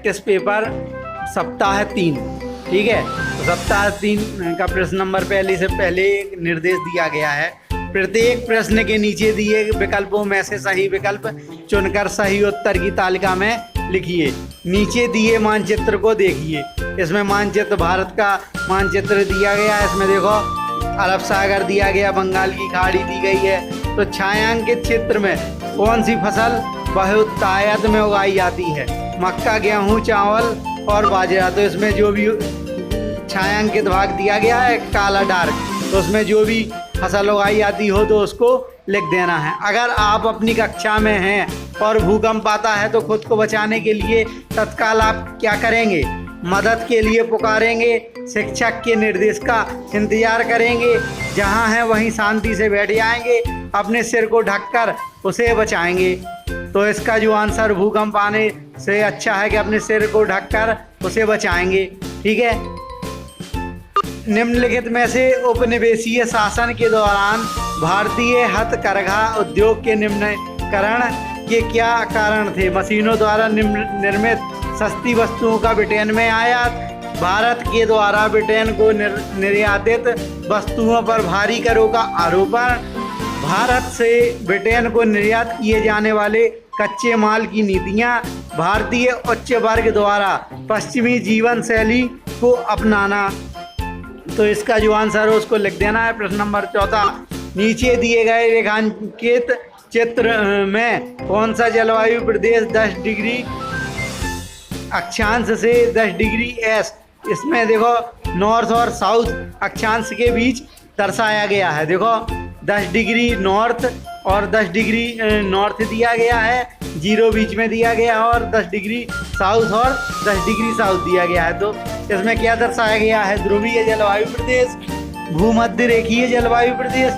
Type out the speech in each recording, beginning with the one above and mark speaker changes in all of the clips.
Speaker 1: Practice paper सप्ताह 3, ठीक है। तो सप्ताह 3 का प्रश्न नंबर पहले एक निर्देश दिया गया है। प्रत्येक प्रश्न के नीचे दिए विकल्पों में से सही विकल्प चुनकर सही उत्तर की तालिका में लिखिए। नीचे दिए मानचित्र को देखिए। इसमें मानचित्र, भारत का मानचित्र दिया गया है। इसमें देखो अरब सागर दिया गया, बंगाल की खाड़ी दी गई है। तो छायांकित क्षेत्र में कौन सी फसल बहुतायत में उगाई जाती है? मक्का, गेहूँ, चावल और बाजरा। तो इसमें जो भी छायांकित भाग दिया गया है काला डार्क, तो उसमें जो भी फसल उगाई जाती हो तो उसको लिख देना है। अगर आप अपनी कक्षा में हैं और भूकंप आता है तो खुद को बचाने के लिए तत्काल आप क्या करेंगे? मदद के लिए पुकारेंगे, शिक्षक के निर्देश का इंतजार करेंगे, जहां हैं वहीं शांति से बैठ जाएंगे, अपने सिर को ढककर उसे बचाएंगे। तो इसका जो आंसर भूकंप आने से अच्छा है कि अपने सिर को ढककर उसे बचाएंगे, ठीक है। निम्नलिखित में से उपनिवेशीय शासन के दौरान भारतीय हथकरघा उद्योग के निम्नीकरण के क्या कारण थे? मशीनों द्वारा निर्मित सस्ती वस्तुओं का ब्रिटेन में आयात, भारत के द्वारा ब्रिटेन को निर्यातित वस्तुओं पर भारी करों का आरोपण, भारत से ब्रिटेन को निर्यात किए जाने वाले कच्चे माल की नीतियां, भारतीय उच्च वर्ग द्वारा पश्चिमी जीवन शैली को अपनाना। तो इसका जो आंसर है उसको लिख देना है। प्रश्न नंबर 14, नीचे दिए गए रेखांकित चित्र में कौन सा जलवायु प्रदेश 10 डिग्री अक्षांश से 10 डिग्री एस, इसमें देखो नॉर्थ और साउथ अक्षांश के बीच दर्शाया गया है। देखो 10 डिग्री नॉर्थ और 10 डिग्री नॉर्थ दिया गया है, 0 बीच में दिया गया है, और 10 डिग्री साउथ और 10 डिग्री साउथ दिया गया है। तो इसमें क्या दर्शाया गया है? ध्रुवीय जलवायु प्रदेश, भूमध्य रेखीय जलवायु प्रदेश,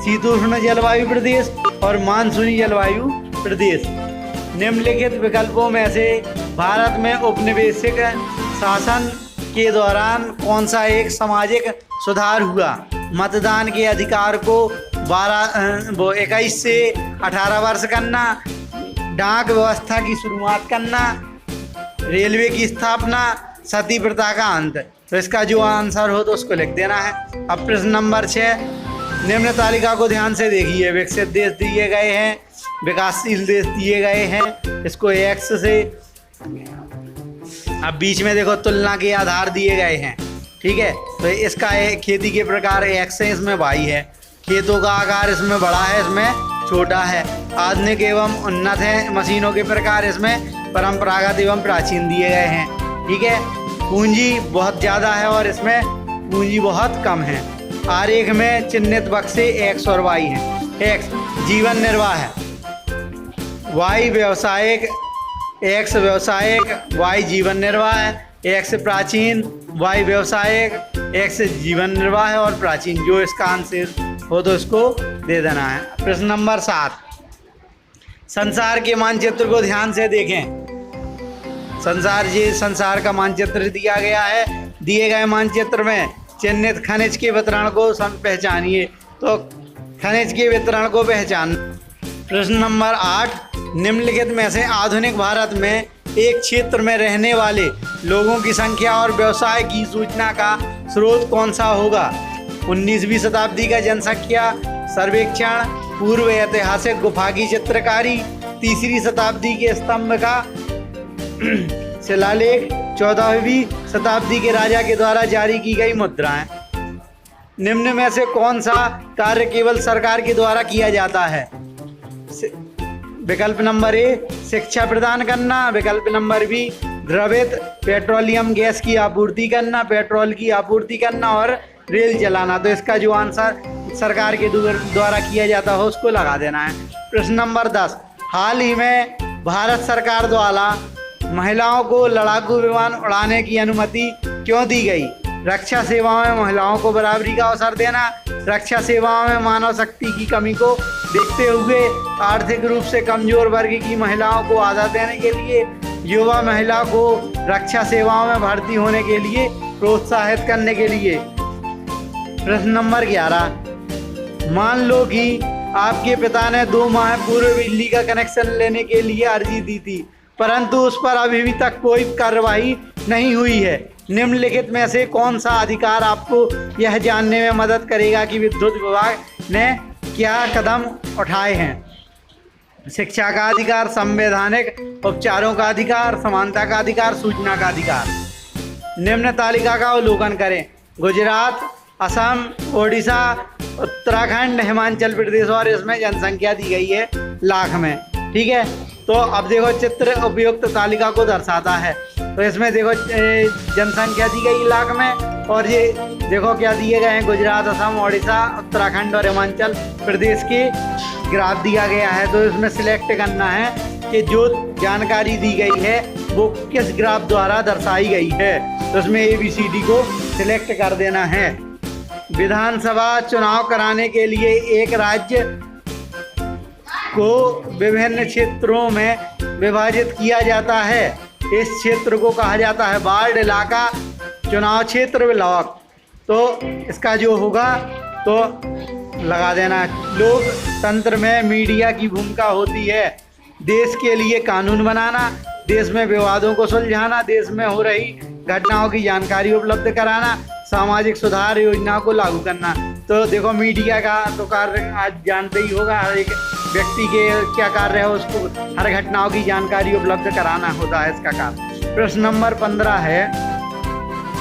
Speaker 1: शीतोष्ण जलवायु प्रदेश और मानसूनी जलवायु प्रदेश। निम्नलिखित विकल्पों में से भारत में उपनिवेशिक शासन के दौरान कौन सा एक सामाजिक सुधार हुआ? मतदान के अधिकार को 21 से 18 वर्ष करना, डाक व्यवस्था की शुरुआत करना, रेलवे की स्थापना, सती प्रथा का अंत। तो इसका जो आंसर हो तो उसको लिख देना है। अब प्रश्न नंबर 6, निम्न तालिका को ध्यान से देखिए। विकसित देश दिए गए हैं, विकासशील देश दिए गए हैं, इसको एक्स से, अब बीच में देखो तुलना के आधार दिए गए हैं, ठीक है। तो इसका खेती के प्रकार एक्स है, इसमें वाई है, खेतों का आकार इसमें बड़ा है, इसमें छोटा है, आधुनिक एवं उन्नत है, मशीनों के प्रकार इसमें परंपरागत एवं प्राचीन दिए गए हैं, ठीक है। पूंजी बहुत ज़्यादा है और इसमें पूंजी बहुत कम है। आरेख में चिन्हित बक्से एक्स और वाई हैं। एक्स जीवन निर्वाह है, वाई व्यवसायिक, एक्स व्यवसायिक, वाई जीवन निर्वाह है, एक्स प्राचीन, वाई व्यवसायिक, एक्स जीवन निर्वाह है और प्राचीन। जो इसका आंसर हो तो इसको दे देना है। प्रश्न नंबर 7, संसार के मानचित्र को ध्यान से देखें। संसार का मानचित्र दिया गया है। दिए गए मानचित्र में चिन्हित खनिज के वितरण को पहचानिए। तो खनिज के वितरण को पहचान। प्रश्न नंबर 8, निम्नलिखित में से आधुनिक भारत में एक क्षेत्र में रहने वाले लोगों की संख्या और व्यवसाय की सूचना का स्रोत कौन सा होगा? 19वीं शताब्दी का जनसंख्या सर्वेक्षण, पूर्व ऐतिहासिक गुफा की चित्रकारी, 3री शताब्दी के स्तंभ का शिलालेख, 14वीं शताब्दी के राजा के द्वारा जारी की गई मुद्राएं। निम्न में से कौन सा कार्य केवल सरकार के द्वारा किया जाता है? विकल्प नंबर ए शिक्षा प्रदान करना, विकल्प नंबर बी द्रवित पेट्रोलियम गैस की आपूर्ति करना, पेट्रोल की आपूर्ति करना और रेल चलाना। तो इसका जो आंसर सरकार के द्वारा किया जाता हो उसको लगा देना है। प्रश्न नंबर 10, हाल ही में भारत सरकार द्वारा महिलाओं को लड़ाकू विमान उड़ाने की अनुमति क्यों दी गई? रक्षा सेवाओं में महिलाओं को बराबरी का अवसर देना, रक्षा सेवाओं में मानव शक्ति की कमी को देखते हुए आर्थिक रूप से कमजोर वर्ग की महिलाओं को आदत देने के लिए, युवा महिला को रक्षा सेवाओं में भर्ती होने के लिए प्रोत्साहित करने के लिए। प्रश्न नंबर 11, मान लो कि आपके पिता ने 2 माह पूर्व बिजली का कनेक्शन लेने के लिए अर्जी दी थी परंतु उस पर अभी तक कोई कार्रवाई नहीं हुई है। निम्नलिखित में से कौन सा अधिकार आपको यह जानने में मदद करेगा कि विद्युत विभाग ने क्या कदम उठाए हैं? शिक्षा का अधिकार, संवैधानिक उपचारों का अधिकार, समानता का अधिकार, सूचना का अधिकार। निम्न तालिका का अवलोकन करें। गुजरात, असम, ओडिशा, उत्तराखंड, हिमाचल प्रदेश और इसमें जनसंख्या दी गई है लाख में। ठीक है, तो अब देखो चित्र उपयुक्त तालिका को दर्शाता है। तो इसमें देखो जनसंख्या दी गई लाख में और ये देखो क्या दिए गए हैं, गुजरात, असम, ओडिशा, उत्तराखंड और हिमाचल प्रदेश के ग्राफ दिया गया है। तो इसमें सिलेक्ट करना है कि जो जानकारी दी गई है वो किस ग्राफ द्वारा दर्शाई गई है। तो इसमें ABCD को सिलेक्ट कर देना है। विधानसभा चुनाव कराने के लिए एक राज्य को विभिन्न क्षेत्रों में विभाजित किया जाता है। इस क्षेत्र को कहा जाता है वार्ड, इलाका, चुनाव क्षेत्र, ब्लॉक। तो इसका जो होगा तो लगा देना। लोकतंत्र में मीडिया की भूमिका होती है देश के लिए कानून बनाना, देश में विवादों को सुलझाना, देश में हो रही घटनाओं की जानकारी उपलब्ध कराना, सामाजिक सुधार योजनाओं को लागू करना। तो देखो मीडिया का तो कार्य आज जानते ही होगा, हर एक व्यक्ति के क्या कार्य है, उसको हर घटनाओं की जानकारी उपलब्ध कराना होता है इसका कार्य। प्रश्न नंबर 15 है,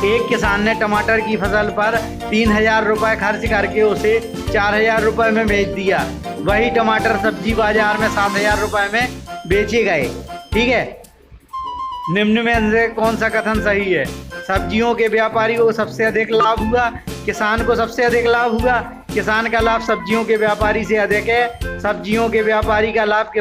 Speaker 1: एक किसान ने टमाटर की फसल पर 3000 रुपये खर्च करके उसे 4000 रुपये में बेच दिया। वही टमाटर सब्जी बाजार में 7000 रुपये में बेचे गए। ठीक है, निम्न में से कौन सा कथन सही है? सब्जियों के व्यापारी को सबसे अधिक लाभ हुआ, किसान को सबसे अधिक लाभ हुआ, किसान का लाभ सब्जियों के व्यापारी से अधिक है, सब्जियों के व्यापारी का लाभ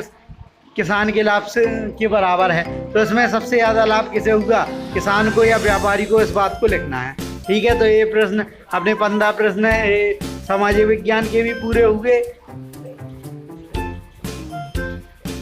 Speaker 1: किसान के लाभ से के बराबर है। तो इसमें सबसे ज़्यादा लाभ किसे हुआ, किसान को या व्यापारी को, इस बात को लिखना है। ठीक है, तो ये प्रश्न अपने 15 प्रश्न सामाजिक विज्ञान के भी पूरे हुए।